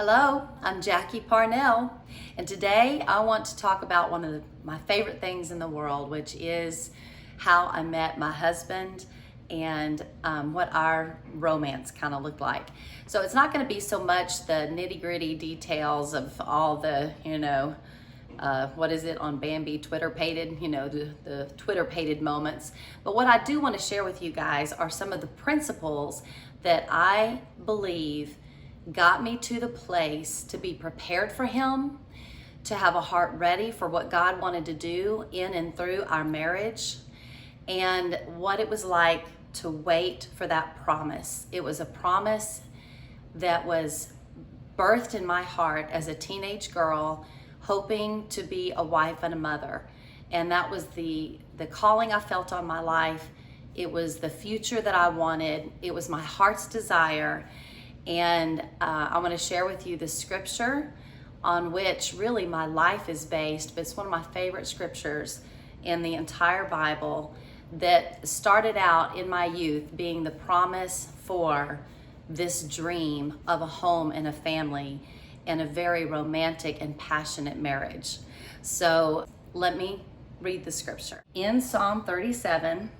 Hello, I'm Jackie Parnell, and today I want to talk about one of my favorite things in the world, which is how I met my husband and what our romance kind of looked like. So it's not going to be so much the nitty-gritty details of all the, what is it on Bambi, Twitter-pated, the Twitter-pated moments. But what I do want to share with you guys are some of the principles that I believe got me to the place to be prepared for him, to have a heart ready for what God wanted to do in and through our marriage, and what it was like to wait for that promise. It was a promise that was birthed in my heart as a teenage girl, hoping to be a wife and a mother. And that was the calling I felt on my life. It was the future that I wanted. It was my heart's desire. And I want to share with you the scripture on which really my life is based, but it's one of my favorite scriptures in the entire Bible that started out in my youth being the promise for this dream of a home and a family and a very romantic and passionate marriage. So let me read the scripture. In Psalm 37,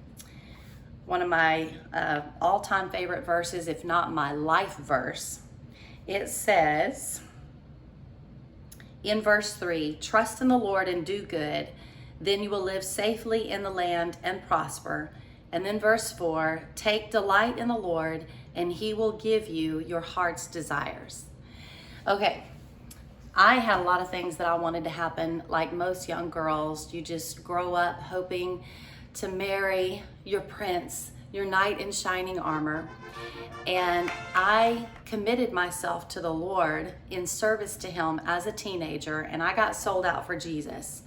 one of my all-time favorite verses, if not my life verse, it says in verse 3, "Trust in the Lord and do good, then you will live safely in the land and prosper." And then verse 4, "Take delight in the Lord and he will give you your heart's desires." Okay, I had a lot of things that I wanted to happen. Like most young girls, you just grow up hoping to marry your prince, your knight in shining armor. And I committed myself to the Lord in service to him as a teenager, and I got sold out for Jesus.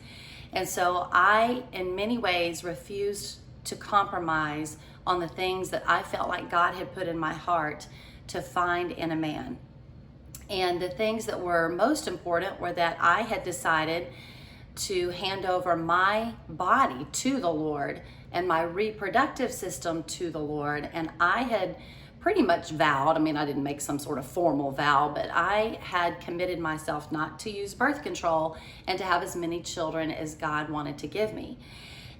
And so I, in many ways, refused to compromise on the things that I felt like God had put in my heart to find in a man. And the things that were most important were that I had decided to hand over my body to the Lord and my reproductive system to the Lord. And I had pretty much vowed, I didn't make some sort of formal vow, but I had committed myself not to use birth control and to have as many children as God wanted to give me.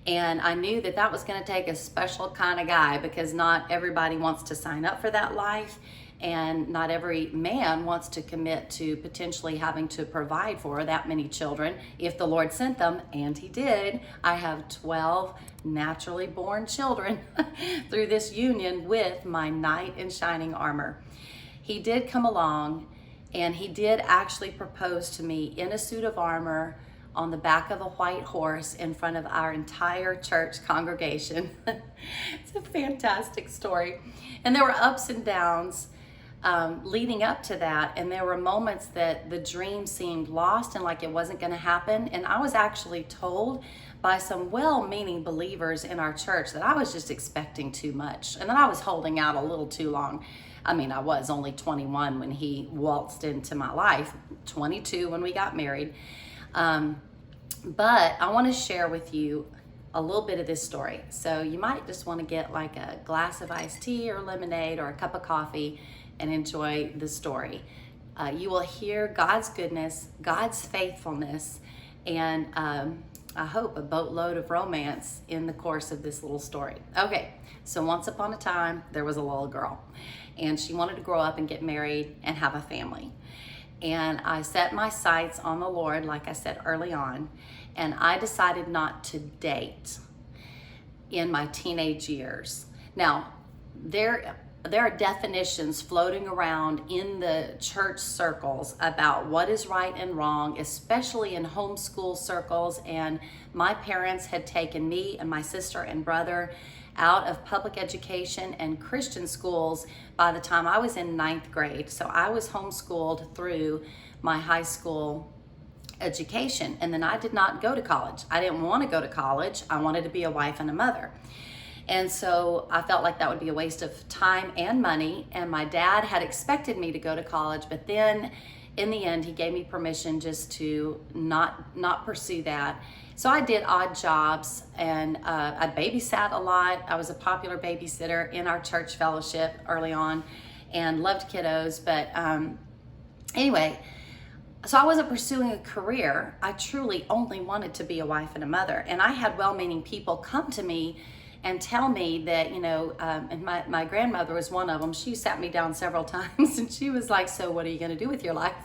And I knew that that was going to take a special kind of guy, because not everybody wants to sign up for that life. And not every man wants to commit to potentially having to provide for that many children if the Lord sent them, and he did. I have 12 naturally born children through this union with my knight in shining armor. He did come along, and he did actually propose to me in a suit of armor on the back of a white horse in front of our entire church congregation. It's a fantastic story. And there were ups and downs leading up to that, and there were moments that the dream seemed lost and like it wasn't going to happen. And I was actually told by some well-meaning believers in our church that I was just expecting too much and that I was holding out a little too long. I was only 21 when he waltzed into my life, 22 when we got married. But I want to share with you a little bit of this story. So you might just want to get like a glass of iced tea or lemonade or a cup of coffee and enjoy the story. You will hear God's goodness, God's faithfulness, and I hope a boatload of romance in the course of this little story. Okay, so once upon a time, there was a little girl, and she wanted to grow up and get married and have a family. And I set my sights on the Lord, like I said early on, and I decided not to date in my teenage years. Now, there are definitions floating around in the church circles about what is right and wrong, especially in homeschool circles. And my parents had taken me and my sister and brother out of public education and Christian schools by the time I was in 9th grade. So I was homeschooled through my high school education. And then I did not go to college. I didn't want to go to college. I wanted to be a wife and a mother. And so I felt like that would be a waste of time and money. And my dad had expected me to go to college, but then in the end, he gave me permission just to not pursue that. So I did odd jobs, and I babysat a lot. I was a popular babysitter in our church fellowship early on and loved kiddos. But Anyway, so I wasn't pursuing a career. I truly only wanted to be a wife and a mother. And I had well-meaning people come to me and tell me that, and my grandmother was one of them. She sat me down several times and she was like, so what are you going to do with your life?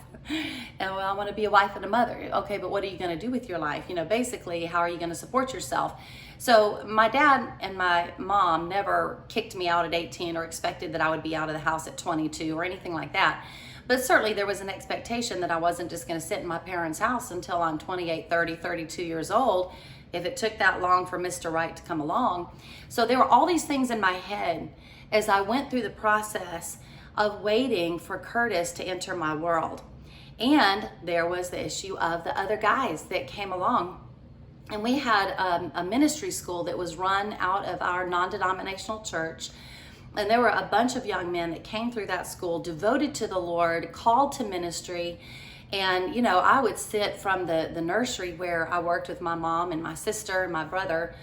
And well, I want to be a wife and a mother. Okay, but what are you going to do with your life? Basically, how are you going to support yourself? So my dad and my mom never kicked me out at 18 or expected that I would be out of the house at 22 or anything like that. But certainly there was an expectation that I wasn't just going to sit in my parents' house until I'm 28, 30, 32 years old, if it took that long for Mr. Right to come along. So there were all these things in my head as I went through the process of waiting for Curtis to enter my world. And there was the issue of the other guys that came along. And we had a ministry school that was run out of our non-denominational church. And there were a bunch of young men that came through that school, devoted to the Lord, called to ministry. And, I would sit from the nursery where I worked with my mom and my sister and my brother.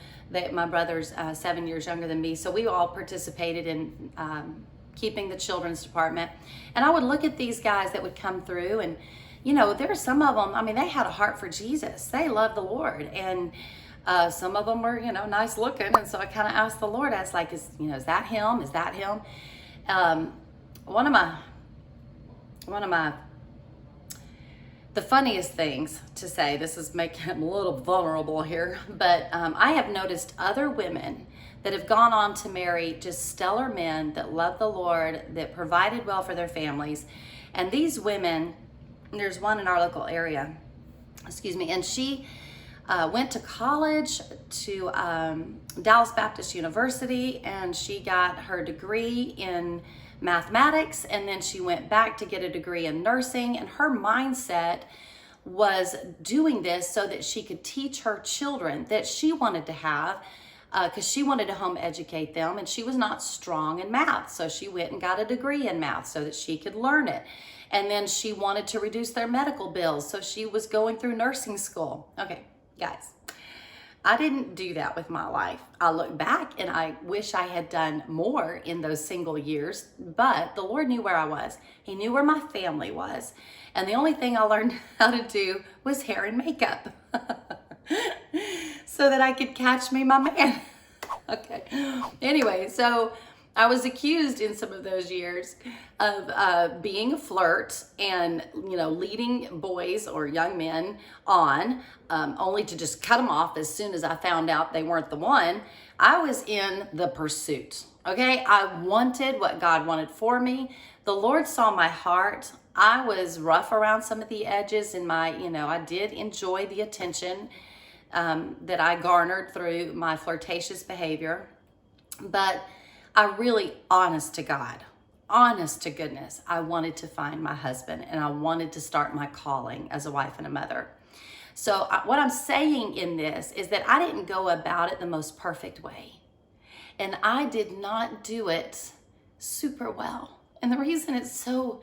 My brother's 7 years younger than me. So we all participated in keeping the children's department. And I would look at these guys that would come through and, there were some of them, they had a heart for Jesus. They loved the Lord. And some of them were, nice looking. And so I kind of asked the Lord, I was like, is that him? Is that him? One of my, the funniest things to say, this is making him a little vulnerable here, but I have noticed other women that have gone on to marry just stellar men that love the Lord, that provided well for their families. And these women, there's one in our local area, and she went to college to Dallas Baptist University, and she got her degree in mathematics, and then she went back to get a degree in nursing. And her mindset was doing this so that she could teach her children that she wanted to have, because she wanted to home educate them, and she was not strong in math. So she went and got a degree in math so that she could learn it. And then she wanted to reduce their medical bills, so she was going through nursing school. Okay, guys, I didn't do that with my life. I look back and I wish I had done more in those single years, but the Lord knew where I was. He knew where my family was. And the only thing I learned how to do was hair and makeup so that I could catch me my man. Okay. Anyway, so I was accused in some of those years of being a flirt and, leading boys or young men on, only to just cut them off as soon as I found out they weren't the one. I was in the pursuit, okay? I wanted what God wanted for me. The Lord saw my heart. I was rough around some of the edges in my, I did enjoy the attention that I garnered through my flirtatious behavior. But I really, honest to goodness, I wanted to find my husband, and I wanted to start my calling as a wife and a mother. So what I'm saying in this is that I didn't go about it the most perfect way. And I did not do it super well. And the reason it's so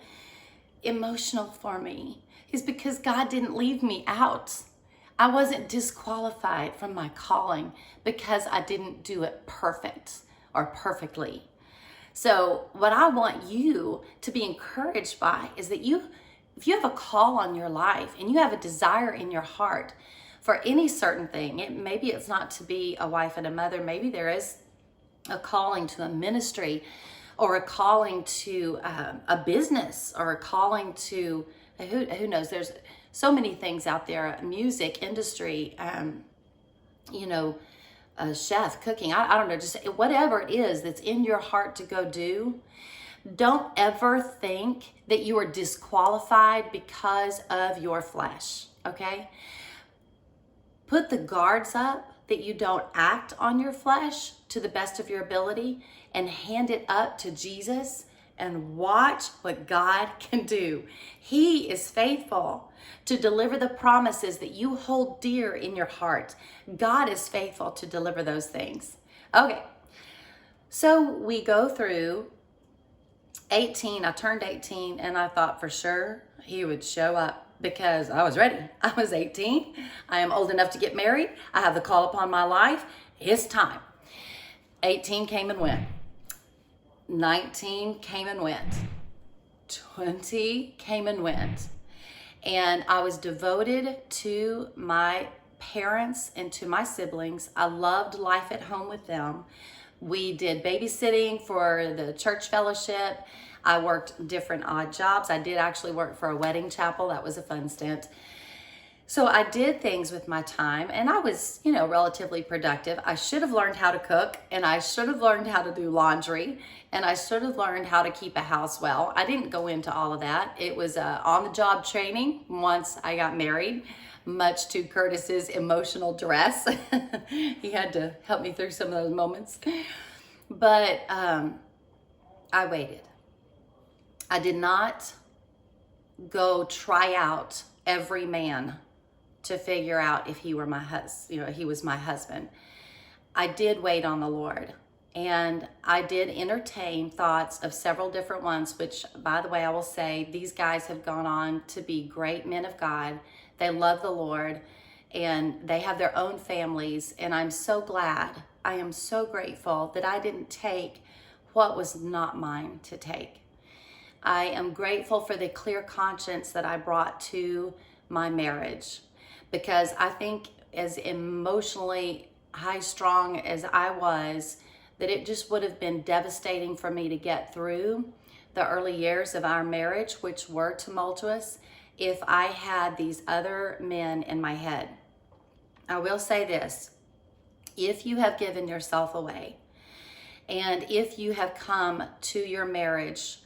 emotional for me is because God didn't leave me out. I wasn't disqualified from my calling because I didn't do it perfectly. So what I want you to be encouraged by is that if you have a call on your life and you have a desire in your heart for any certain thing, maybe it's not to be a wife and a mother, maybe there is a calling to a ministry, or a calling to a business, or a calling to, who knows, there's so many things out there, music industry, a chef, cooking, I don't know, just whatever it is that's in your heart to go do. Don't ever think that you are disqualified because of your flesh, okay? Put the guards up that you don't act on your flesh to the best of your ability, and hand it up to Jesus and watch what God can do. He is faithful to deliver the promises that you hold dear in your heart. God is faithful to deliver those things. Okay, so we go through 18. I turned 18 and I thought for sure he would show up because I was ready. I was 18. I am old enough to get married. I have the call upon my life. It's time. 18 came and went. 19 came and went. 20 came and went. And I was devoted to my parents and to my siblings. I loved life at home with them. We did babysitting for the church fellowship. I worked different odd jobs. I did actually work for a wedding chapel. That was a fun stint. So I did things with my time, and I was, relatively productive. I should have learned how to cook, and I should have learned how to do laundry, and I should have learned how to keep a house well. I didn't go into all of that. It was on-the-job training once I got married, much to Curtis's emotional duress. He had to help me through some of those moments. But I waited. I did not go try out every man to figure out if he were my he was my husband. I did wait on the Lord, and I did entertain thoughts of several different ones, which, by the way, I will say these guys have gone on to be great men of God. They love the Lord, and they have their own families, and I'm so glad, I am so grateful that I didn't take what was not mine to take. I am grateful for the clear conscience that I brought to my marriage, because I think as emotionally high-strung as I was, that it just would have been devastating for me to get through the early years of our marriage, which were tumultuous, if I had these other men in my head. I will say this: if you have given yourself away, and if you have come to your marriage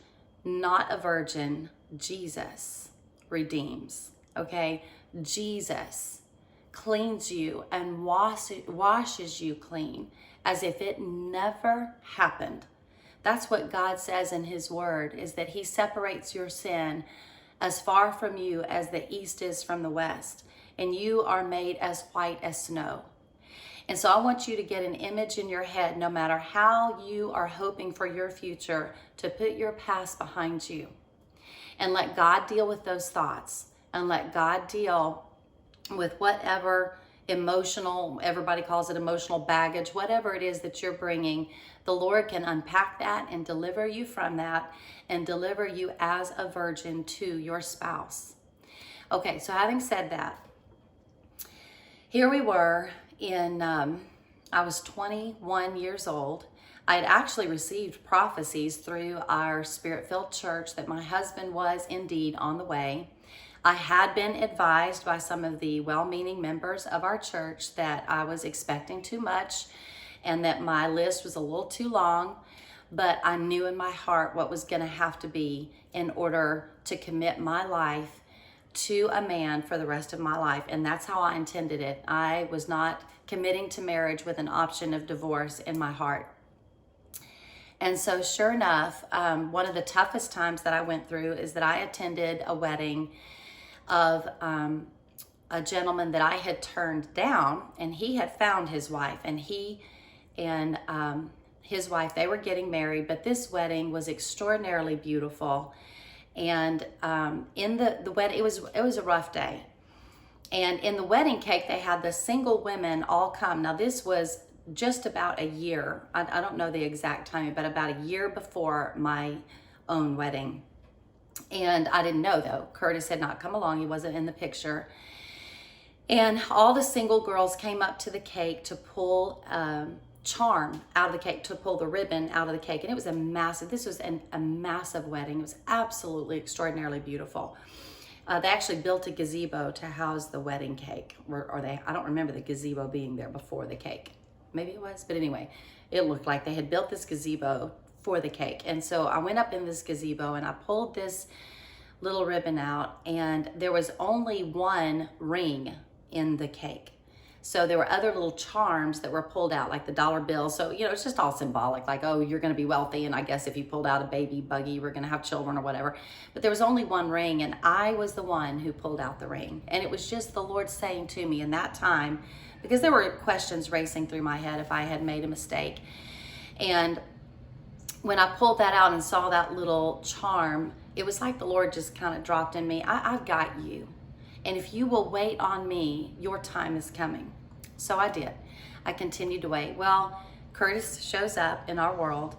not a virgin, Jesus redeems, okay? Jesus cleans you and washes you clean as if it never happened. That's what God says in his word, is that he separates your sin as far from you as the east is from the west, and you are made as white as snow. And so I want you to get an image in your head, no matter how you are hoping for your future, to put your past behind you and let God deal with those thoughts, and let God deal with whatever emotional, everybody calls it emotional baggage, whatever it is that you're bringing. The Lord can unpack that and deliver you from that, and deliver you as a virgin to your spouse. Okay, so having said that, here we were I was 21 years old. I had actually received prophecies through our Spirit-filled church that my husband was indeed on the way. I had been advised by some of the well-meaning members of our church that I was expecting too much and that my list was a little too long, but I knew in my heart what was going to have to be in order to commit my life to a man for the rest of my life, and that's how I intended it. I was not committing to marriage with an option of divorce in my heart. And so sure enough, one of the toughest times that I went through is that I attended a wedding of a gentleman that I had turned down, and he had found his wife, and he and his wife, they were getting married, but this wedding was extraordinarily beautiful. And in the wedding, it was a rough day. And in the wedding cake, they had the single women all come. Now, this was just about a year. I don't know the exact timing, but about a year before my own wedding. And I didn't know, though. Curtis had not come along. He wasn't in the picture. And all the single girls came up to the cake to pull charm out of the cake, to pull the ribbon out of the cake. And it was a massive wedding. It was absolutely extraordinarily beautiful. They actually built a gazebo to house the wedding cake, I don't remember the gazebo being there before the cake. Maybe it was, but anyway, it looked like they had built this gazebo for the cake. And so I went up in this gazebo and I pulled this little ribbon out, and there was only one ring in the cake. So there were other little charms that were pulled out, like the dollar bill. So, it's just all symbolic, like, oh, you're going to be wealthy, and I guess if you pulled out a baby buggy, we're going to have children or whatever. But there was only one ring, and I was the one who pulled out the ring. And it was just the Lord saying to me in that time, because there were questions racing through my head if I had made a mistake. And when I pulled that out and saw that little charm, it was like the Lord just kind of dropped in me, I've got you. And if you will wait on me, your time is coming. So I did. I continued to wait. Well, Curtis shows up in our world,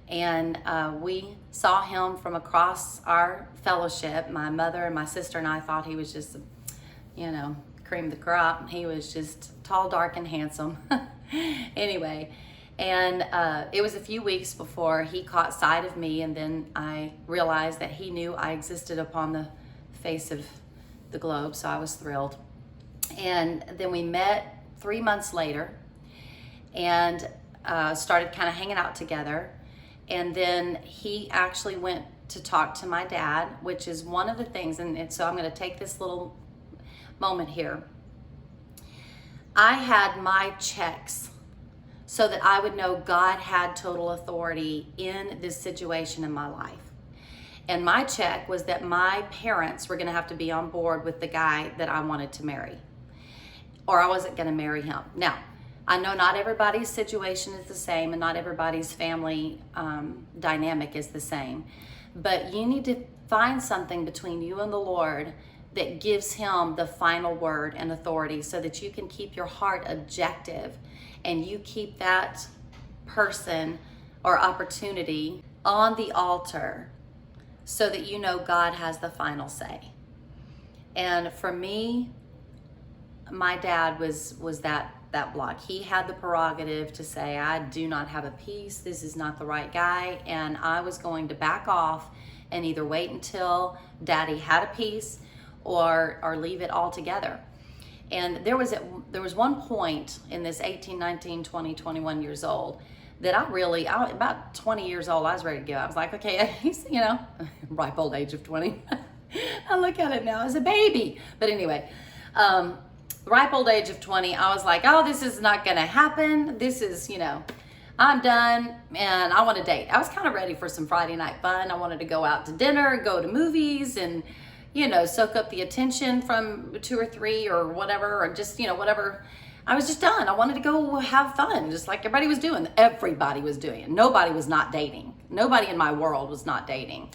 And we saw him from across our fellowship. My mother and my sister and I thought he was just, cream of the crop. He was just tall, dark, and handsome. Anyway, and it was a few weeks before he caught sight of me, and then I realized that he knew I existed upon the face of the globe, so I was thrilled. And then we met 3 months later and started kind of hanging out together. And then he actually went to talk to my dad, which is one of the things, and so I'm going to take this little moment here. I had my checks so that I would know God had total authority in this situation in my life. And my check was that my parents were going to have to be on board with the guy that I wanted to marry, or I wasn't going to marry him. Now, I know not everybody's situation is the same, and not everybody's family dynamic is the same, but you need to find something between you and the Lord that gives him the final word and authority, so that you can keep your heart objective and you keep that person or opportunity on the altar, so that you know God has the final say. And for me, my dad was that block. He had the prerogative to say, I do not have a peace, this is not the right guy, and I was going to back off and either wait until Daddy had a peace or leave it all together. And there was one point in this 18, 19, 20, 21 years old that about 20 years old, I was ready to go. I was like, okay, he's, ripe old age of 20. I look at it now as a baby. But anyway, ripe old age of 20, I was like, oh, this is not gonna happen. This is, I'm done and I want to date. I was kind of ready for some Friday night fun. I wanted to go out to dinner, go to movies, and, soak up the attention from 2 or 3 or whatever, or just, whatever. I was just done. I wanted to go have fun, just like everybody was doing. Everybody was doing it. Nobody was not dating. Nobody in my world was not dating.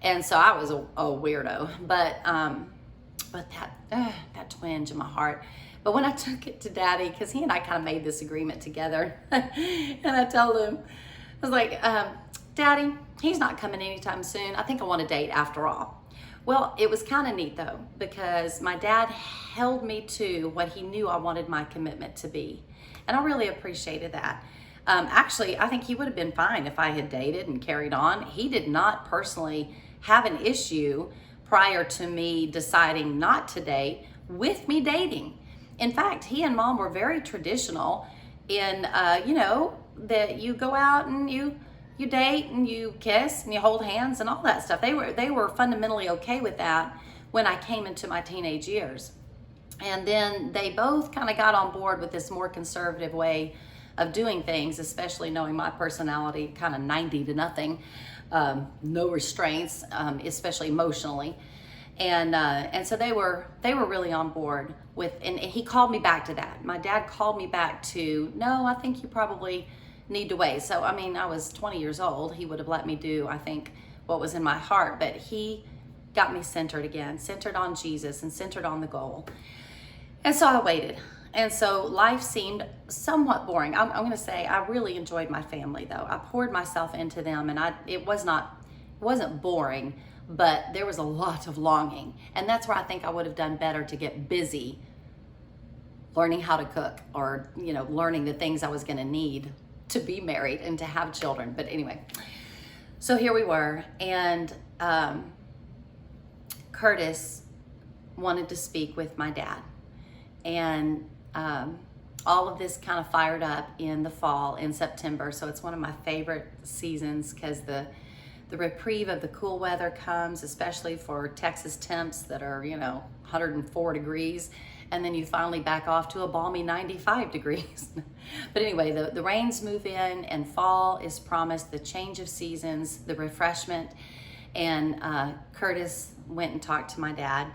And so I was a weirdo, but that twinge in my heart. But when I took it to Daddy, because he and I kind of made this agreement together, and I told him, I was like, Daddy, he's not coming anytime soon. I think I want to date after all. Well, it was kind of neat though, because my dad held me to what he knew I wanted my commitment to be. And I really appreciated that. Actually, I think he would have been fine if I had dated and carried on. He did not personally have an issue prior to me deciding not to date with me dating. In fact, he and Mom were very traditional in, that you go out and you date and you kiss and you hold hands and all that stuff. They were fundamentally okay with that when I came into my teenage years. And then they both kind of got on board with this more conservative way of doing things, especially knowing my personality, kind of 90 to nothing, no restraints, especially emotionally. And so they were really on board with, and he called me back to that. My dad called me back to, no, I think you probably need to wait. So, I mean, I was 20 years old. He would have let me do, I think, what was in my heart, but he got me centered again, centered on Jesus and centered on the goal. And so I waited. And so life seemed somewhat boring. I'm going to say I really enjoyed my family though. I poured myself into them, and it wasn't boring, but there was a lot of longing. And that's where I think I would have done better to get busy learning how to cook, or, learning the things I was going to need to be married and to have children. But anyway, so here we were, and Curtis wanted to speak with my dad. And all of this kind of fired up in the fall, in September. So it's one of my favorite seasons, because the reprieve of the cool weather comes, especially for Texas temps that are, 104 degrees. And then you finally back off to a balmy 95 degrees. But anyway, the rains move in, and fall is promised, the change of seasons, the refreshment. And Curtis went and talked to my dad,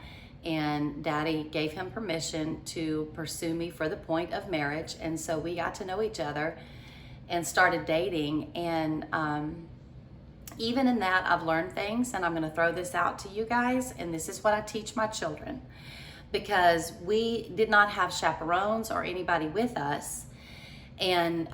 and Daddy gave him permission to pursue me for the point of marriage. And so we got to know each other and started dating. And even in that, I've learned things, and I'm going to throw this out to you guys. And this is what I teach my children, because we did not have chaperones or anybody with us. And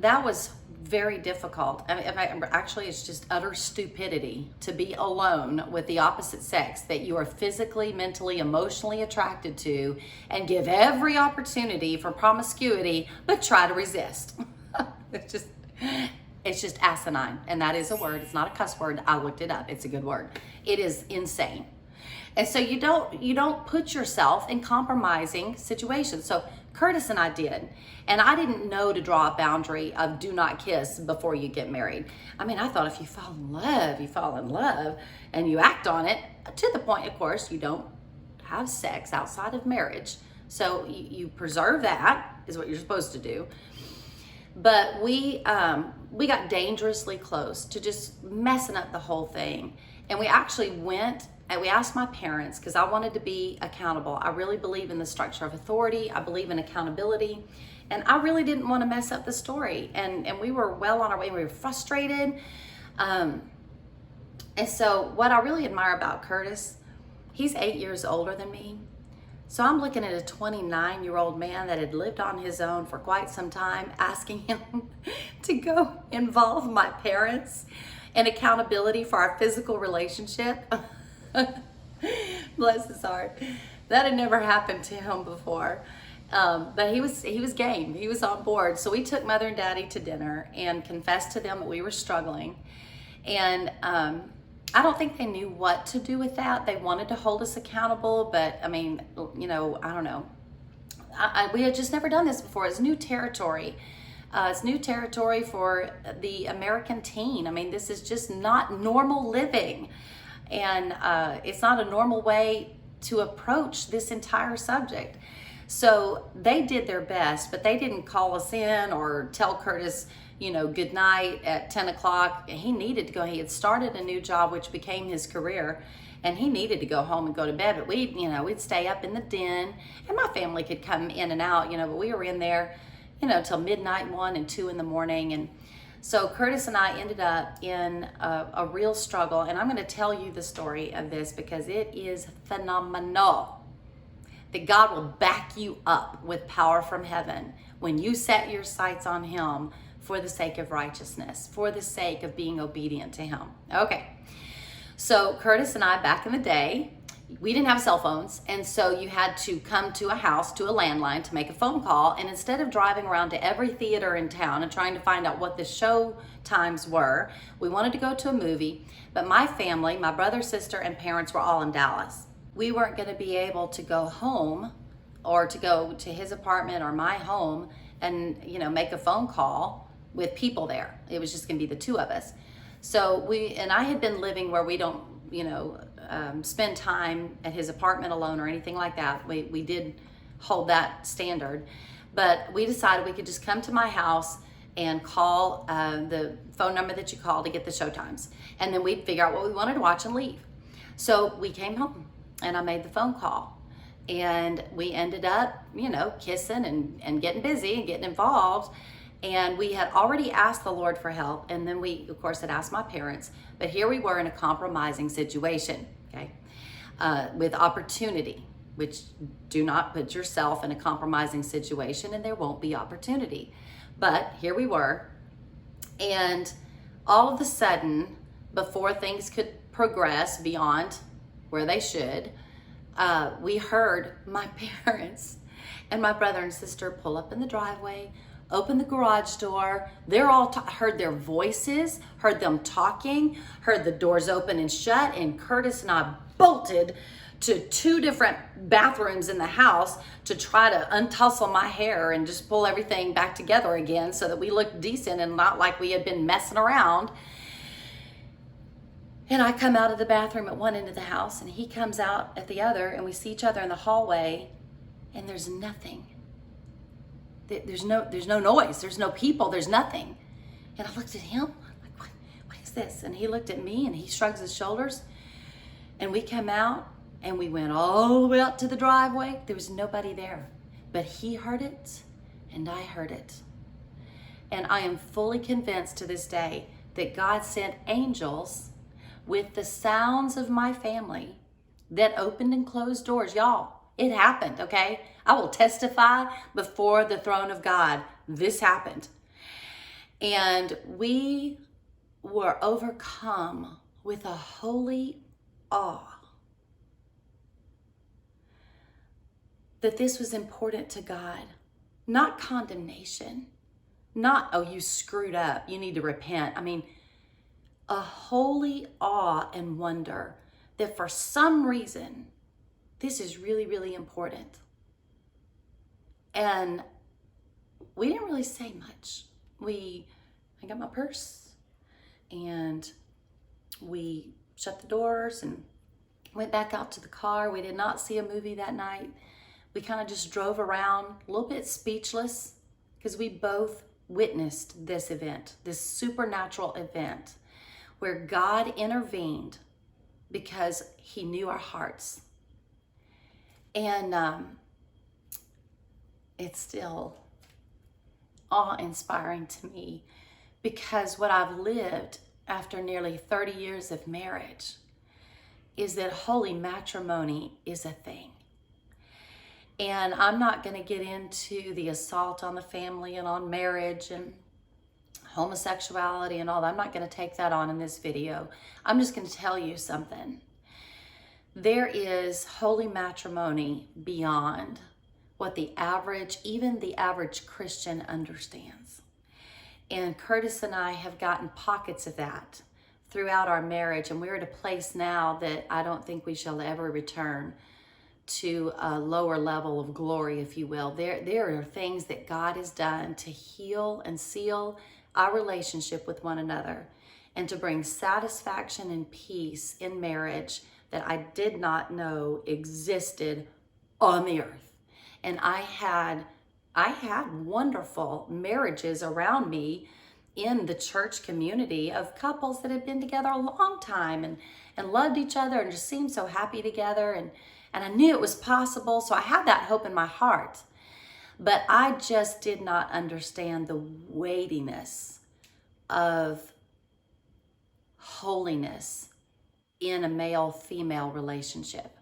that was very difficult. Actually, it's just utter stupidity to be alone with the opposite sex that you are physically, mentally, emotionally attracted to, and give every opportunity for promiscuity, but try to resist. It's just asinine, and that is a word. It's not a cuss word. I looked it up. It's a good word. It is insane. And so you don't put yourself in compromising situations. So Curtis and I did. And I didn't know to draw a boundary of do not kiss before you get married. I mean, I thought if you fall in love, you fall in love and you act on it to the point, of course, you don't have sex outside of marriage. So you preserve that is what you're supposed to do. But we got dangerously close to just messing up the whole thing. And we actually went and we asked my parents, because I wanted to be accountable. I really believe in the structure of authority. I believe in accountability. And I really didn't want to mess up the story. And we were well on our way. We were frustrated. And so what I really admire about Curtis, he's 8 years older than me. So I'm looking at a 29-year-old man that had lived on his own for quite some time, asking him to go involve my parents in accountability for our physical relationship. Bless his heart. That had never happened to him before. But he was game. He was on board. So we took Mother and Daddy to dinner and confessed to them that we were struggling. And I don't think they knew what to do with that. They wanted to hold us accountable, but I mean, I don't know. We had just never done this before. It's new territory. It's new territory for the American teen. I mean, this is just not normal living. And it's not a normal way to approach this entire subject. So they did their best, but they didn't call us in or tell Curtis, good night at 10 o'clock. He needed to go. He had started a new job, which became his career, and he needed to go home and go to bed. But we'd stay up in the den, and my family could come in and out, but we were in there, till midnight, 1 and 2 in the morning. And so Curtis and I ended up in a real struggle, and I'm going to tell you the story of this because it is phenomenal. That God will back you up with power from heaven when you set your sights on Him for the sake of righteousness, for the sake of being obedient to Him. Okay, so Curtis and I, back in the day, we didn't have cell phones, and so you had to come to a house, to a landline, to make a phone call, and instead of driving around to every theater in town and trying to find out what the show times were, we wanted to go to a movie, but my family, my brother, sister, and parents were all in Dallas. We weren't going to be able to go home or to go to his apartment or my home and, make a phone call with people there. It was just going to be the two of us. So I had been living where we don't, spend time at his apartment alone or anything like that. We did hold that standard, but we decided we could just come to my house and call the phone number that you call to get the show times. And then we'd figure out what we wanted to watch and leave. So we came home. And I made the phone call, and we ended up, kissing and getting busy and getting involved. And we had already asked the Lord for help. And then we, of course, had asked my parents, but here we were in a compromising situation, okay, with opportunity, which do not put yourself in a compromising situation and there won't be opportunity. But here we were. And all of a sudden, before things could progress beyond where they should, we heard my parents and my brother and sister pull up in the driveway, open the garage door. They're all heard their voices, heard them talking, heard the doors open and shut, and Curtis and I bolted to 2 different bathrooms in the house to try to untussle my hair and just pull everything back together again so that we looked decent and not like we had been messing around. And I come out of the bathroom at one end of the house and he comes out at the other, and we see each other in the hallway, and there's nothing. There's no noise, there's no people, there's nothing. And I looked at him like, what is this? And he looked at me and he shrugs his shoulders, and we come out and we went all the way out to the driveway. There was nobody there, but he heard it and I heard it. And I am fully convinced to this day that God sent angels with the sounds of my family that opened and closed doors. Y'all, it happened, okay? I will testify before the throne of God. This happened. And we were overcome with a holy awe that this was important to God, not condemnation, not, oh, you screwed up, you need to repent. I mean, a holy awe and wonder that for some reason, this is really, really important. And we didn't really say much. I got my purse and we shut the doors and went back out to the car. We did not see a movie that night. We kind of just drove around a little bit speechless because we both witnessed this event, this supernatural event where God intervened because he knew our hearts. And it's still awe-inspiring to me because what I've lived after nearly 30 years of marriage is that holy matrimony is a thing. And I'm not going to get into the assault on the family and on marriage and homosexuality and all that. I'm not going to take that on in this video. I'm just going to tell you something. There is holy matrimony beyond what the average, even the average Christian understands. And Curtis and I have gotten pockets of that throughout our marriage, and we're at a place now that I don't think we shall ever return to a lower level of glory, if you will. There are things that God has done to heal and seal our relationship with one another and to bring satisfaction and peace in marriage that I did not know existed on the earth. And I had wonderful marriages around me in the church community of couples that had been together a long time and loved each other and just seemed so happy together. And I knew it was possible, so I had that hope in my heart. But I just did not understand the weightiness of holiness in a male-female relationship.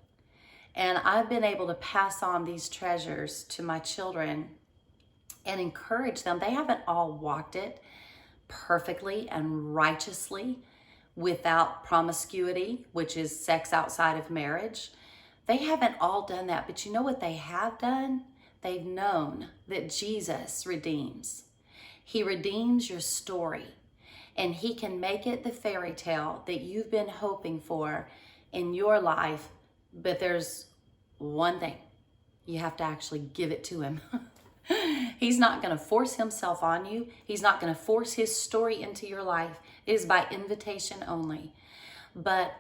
And I've been able to pass on these treasures to my children and encourage them. They haven't all walked it perfectly and righteously without promiscuity, which is sex outside of marriage. They haven't all done that, but you know what they have done? They've known that Jesus redeems. He redeems your story, and he can make it the fairy tale that you've been hoping for in your life. But there's one thing, you have to actually give it to him. He's not going to force himself on you. He's not going to force his story into your life. It is by invitation only. But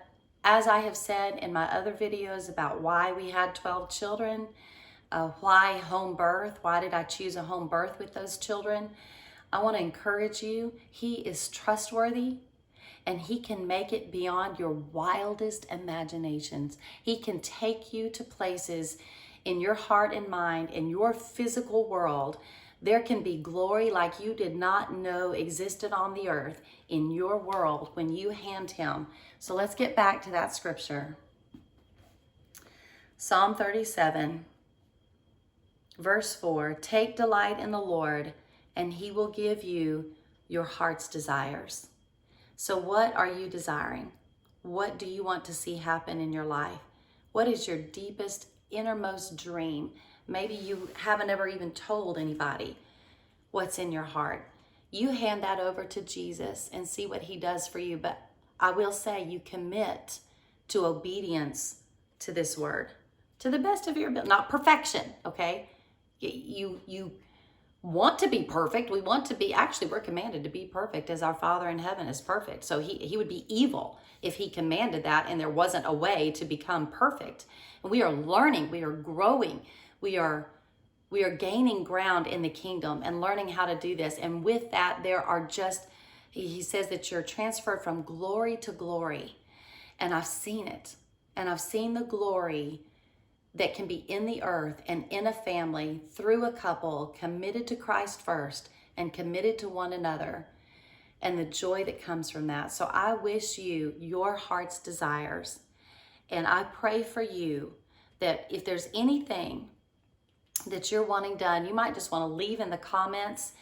as I have said in my other videos about why we had 12 children, why home birth, why did I choose a home birth with those children? I want to encourage you. He is trustworthy, and he can make it beyond your wildest imaginations. He can take you to places in your heart and mind, in your physical world. There can be glory like you did not know existed on the earth in your world when you hand him. So let's get back to that scripture. Psalm 37, verse 4, take delight in the Lord, and he will give you your heart's desires. So what are you desiring? What do you want to see happen in your life? What is your deepest, innermost dream? Maybe you haven't ever even told anybody what's in your heart. You hand that over to Jesus and see what he does for you. But I will say, you commit to obedience to this word to the best of your ability, not perfection. Okay. You want to be perfect. We want to be, actually, we're commanded to be perfect as our Father in heaven is perfect. So he would be evil if he commanded that and there wasn't a way to become perfect. And we are learning, we are growing, we are gaining ground in the kingdom and learning how to do this. And with that, there are just, he says that you're transferred from glory to glory. And I've seen it. And I've seen the glory that can be in the earth and in a family through a couple committed to Christ first and committed to one another, and the joy that comes from that. So I wish you your heart's desires, and I pray for you that if there's anything that you're wanting done, you might just want to leave in the comments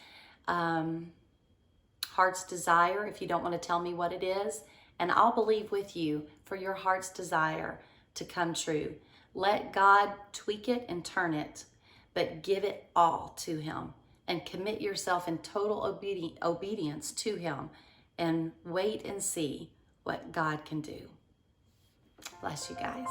heart's desire if you don't want to tell me what it is, and I'll believe with you for your heart's desire to come true. Let God tweak it and turn it, but give it all to Him and commit yourself in total obedience to Him and wait and see what God can do. Bless you guys.